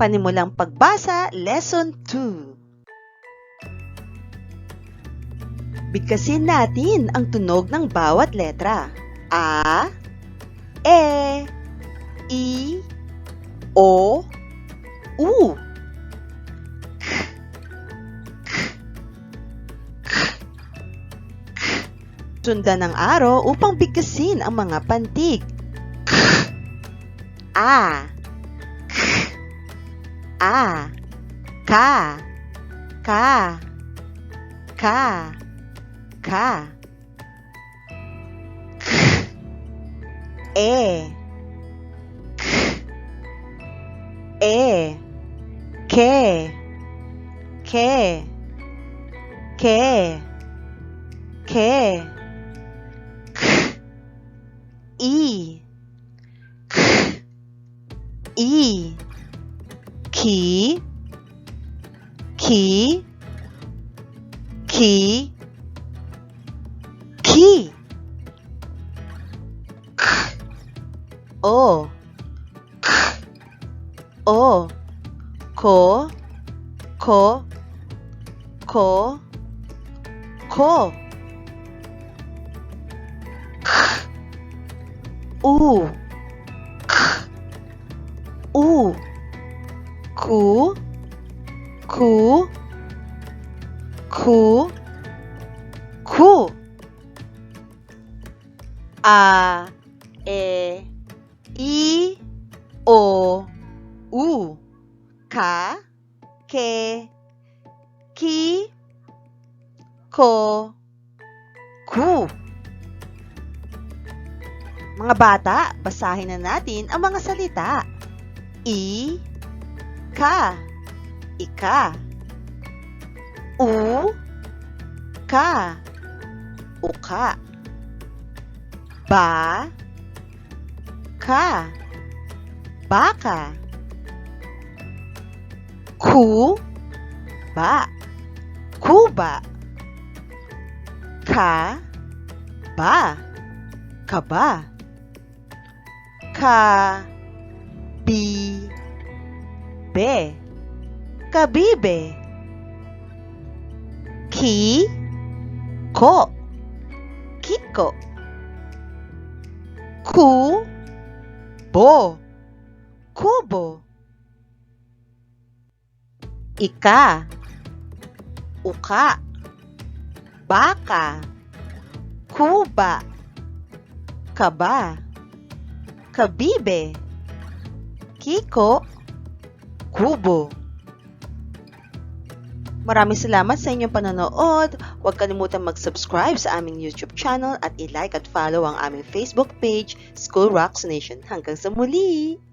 Panimulang pagbasa, Lesson 2. Bigkasin natin ang tunog ng bawat letra. A, E, I, O, U. Sundan ng aro upang bigkasin ang mga pantig. A, A, ka, ka, ka, ka, e, ke, ke, ke, ke, i, i, ki, ki, ki, ki, o, o, ko, ko, ko, ko, u, u, ku, ku, ku, ku, a, e, I, O, U, ka, ke, ki, ko, ku. Mga bata, basahin na natin ang mga salita. I, ka, ika. U, ka, uka. Ba, ka, baka. Ku, ba, kuba. Ka, ba, kaba. Ka, bi, be, kabibe. Ki, ko, kiko. Ku, bo, kubo. Ika, uka, baka, kuba, kaba, kabibe, kiko, kubo. Maraming salamat sa inyong panonood. Huwag kalimutan mag-subscribe sa aming YouTube channel at i-like at follow ang aming Facebook page, School Rocks Nation. Hanggang sa muli!